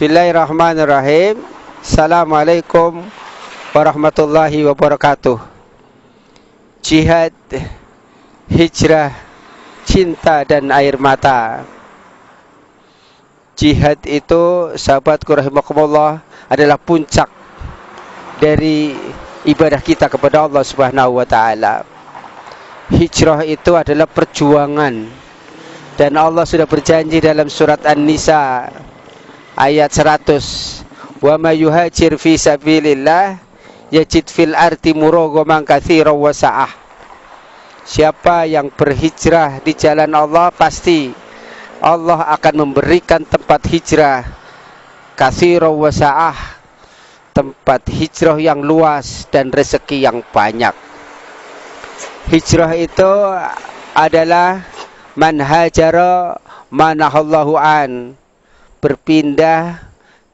Bismillahirrahmanirrahim. Assalamualaikum warahmatullahi wabarakatuh. Jihad, hijrah, cinta dan air mata. Jihad itu, sahabatku rahimakumullah, adalah puncak dari ibadah kita kepada Allah Subhanahu wa taala. Hijrah itu adalah perjuangan, dan Allah sudah berjanji dalam surat An-Nisa ayat 100, wa may yuhajir fi sabilillah yajid fil ardi muraghaman katsiran wa sa'ah. Siapa yang berhijrah di jalan Allah, pasti Allah akan memberikan tempat hijrah katsiran wa sa'ah, tempat hijrah yang luas dan rezeki yang banyak. Hijrah itu adalah man hajara manahallahu an, berpindah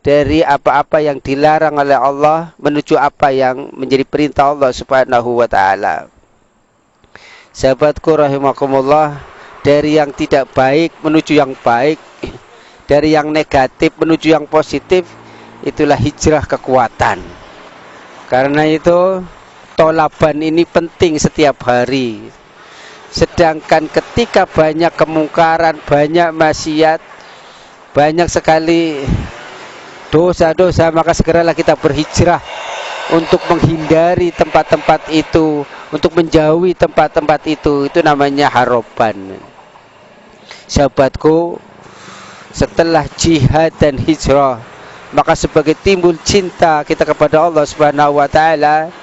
dari apa-apa yang dilarang oleh Allah menuju apa yang menjadi perintah Allah Subhanahu wa taala. Sahabatku rahimakumullah, dari yang tidak baik menuju yang baik, dari yang negatif menuju yang positif, itulah hijrah kekuatan. Karena itu tolaban ini penting setiap hari. Sedangkan ketika banyak kemungkaran, banyak maksiat, banyak sekali dosa-dosa, maka segeralah kita berhijrah untuk menghindari tempat-tempat itu, untuk menjauhi tempat-tempat itu. Itu namanya harapan. Sahabatku, setelah jihad dan hijrah, maka sebagai timbul cinta kita kepada Allah Subhanahu wa taala,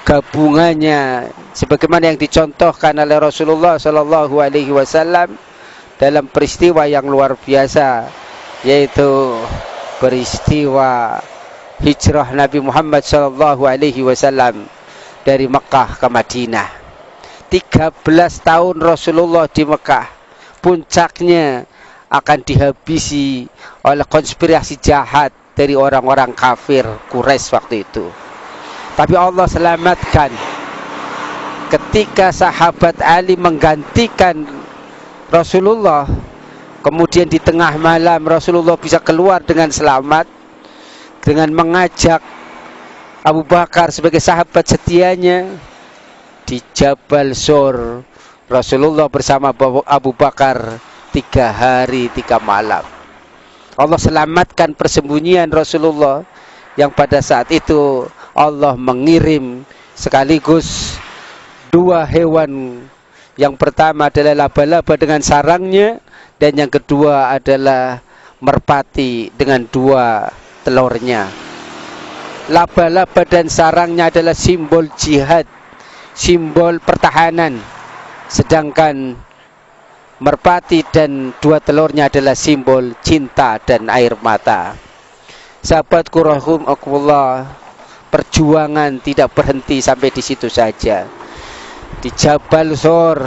gabungannya sebagaimana yang dicontohkan oleh Rasulullah sallallahu alaihi wasallam dalam peristiwa yang luar biasa, yaitu peristiwa hijrah Nabi Muhammad sallallahu alaihi wasallam dari Mekah ke Madinah. 13 tahun Rasulullah di Mekah, puncaknya akan dihabisi oleh konspirasi jahat dari orang-orang kafir Quraisy waktu itu. Tapi Allah selamatkan ketika sahabat Ali menggantikan Rasulullah. Kemudian di tengah malam Rasulullah bisa keluar dengan selamat, dengan mengajak Abu Bakar sebagai sahabat setianya. Di Jabal Sur, Rasulullah bersama Abu Bakar 3 hari 3 malam. Allah selamatkan persembunyian Rasulullah, yang pada saat itu Allah mengirim sekaligus 2 hewan. Yang pertama adalah laba-laba dengan sarangnya, dan yang kedua adalah merpati dengan 2 telurnya. Laba-laba dan sarangnya adalah simbol jihad, simbol pertahanan, sedangkan merpati dan 2 telurnya adalah simbol cinta dan air mata. Sahabatku rahimakumullah, perjuangan tidak berhenti sampai di situ saja. Di Jabal Sur,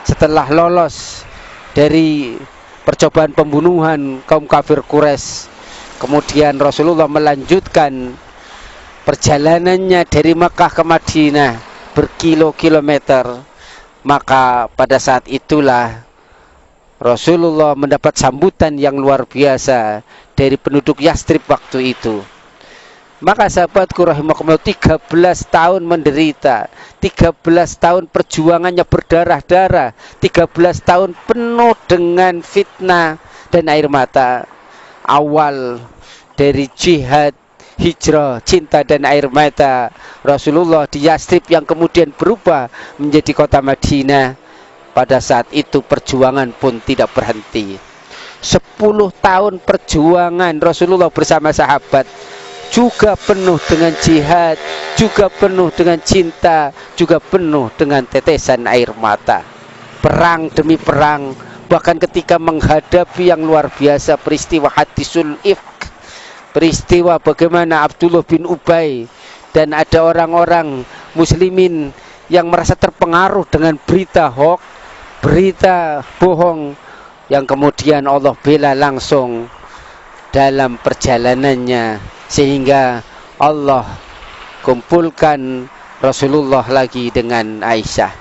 setelah lolos dari percobaan pembunuhan kaum kafir Quraisy, kemudian Rasulullah melanjutkan perjalanannya dari Makkah ke Madinah berkilo-kilometer. Maka pada saat itulah Rasulullah mendapat sambutan yang luar biasa dari penduduk Yastrib waktu itu. Maka sahabatku rahimakumullah, 13 tahun menderita, 13 tahun perjuangannya berdarah-darah, 13 tahun penuh dengan fitnah dan air mata. Awal dari jihad, hijrah, cinta dan air mata Rasulullah di Yastrib yang kemudian berubah menjadi kota Madinah. Pada saat itu perjuangan pun tidak berhenti. 10 tahun perjuangan Rasulullah bersama sahabat, juga penuh dengan jihad, juga penuh dengan cinta, juga penuh dengan tetesan air mata. Perang demi perang, bahkan ketika menghadapi yang luar biasa, peristiwa hadisul ifk, peristiwa bagaimana Abdullah bin Ubay dan ada orang-orang muslimin yang merasa terpengaruh dengan berita hoax, berita bohong, yang kemudian Allah bela langsung dalam perjalanannya, sehingga Allah kumpulkan Rasulullah lagi dengan Aisyah.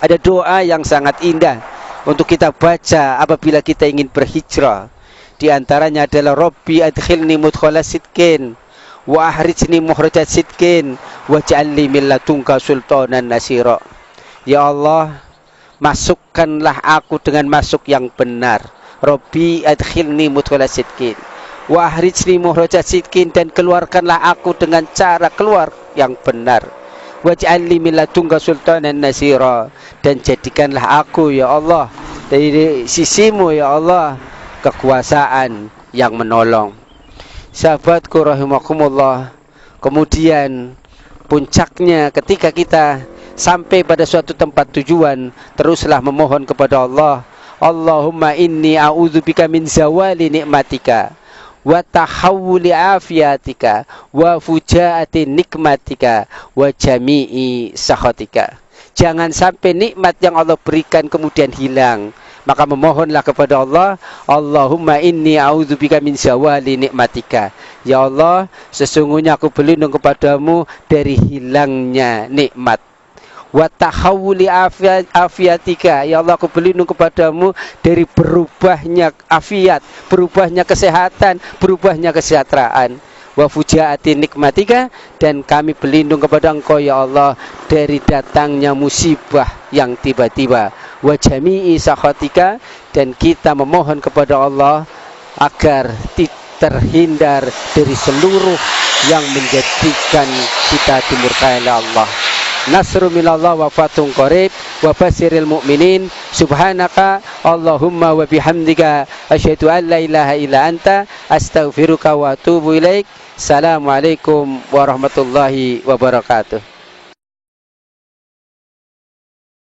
Ada doa yang sangat indah untuk kita baca apabila kita ingin berhijrah. Di antaranya adalah Rabbi adkhilni mudkhala sidqin wa ahrijni mukhraja sidqin waj'alni min ladunka sultanan nasira. Ya Allah, masukkanlah aku dengan masuk yang benar. Rabbi adkhilni mudkhala sidqin wa ahrijni mukhraja sidqin, dan keluarkanlah aku dengan cara keluar yang benar. Waj'alni min ladunka sultanan nasira, dan jadikanlah aku ya Allah dari sisimu ya Allah kekuasaan yang menolong. Sahabatku rahimakumullah, kemudian puncaknya ketika kita sampai pada suatu tempat tujuan, teruslah memohon kepada Allah. Allahumma inni a'udzubika min zawali nikmatika wa tahawuli afiatika wa fujaati nikmatika wa jami'i sakhatika. Jangan sampai nikmat yang Allah berikan kemudian hilang. Maka memohonlah kepada Allah, Allahumma inni a'udzubika min zawali nikmatika. Ya Allah, sesungguhnya aku berlindung kepadamu dari hilangnya nikmat. Wa tahawuli afiatika. Ya Allah, aku berlindung kepadamu dari berubahnya afiat, berubahnya kesehatan, berubahnya kesejahteraan. Wa fujaati nikmatika, dan kami berlindung kepada Engkau ya Allah dari datangnya musibah yang tiba-tiba. Wa jami'i sakhatika, dan kita memohon kepada Allah agar terhindar dari seluruh yang menjadikan kita dimurkai oleh Allah. Nasru minallah wa fatun qarib wa basiril mu'minin. Subhanaka Allahumma wa bihamdika asyhadu an la ilaha illa anta astaghfiruka wa atubu ilaik. Assalamualaikum warahmatullahi wabarakatuh.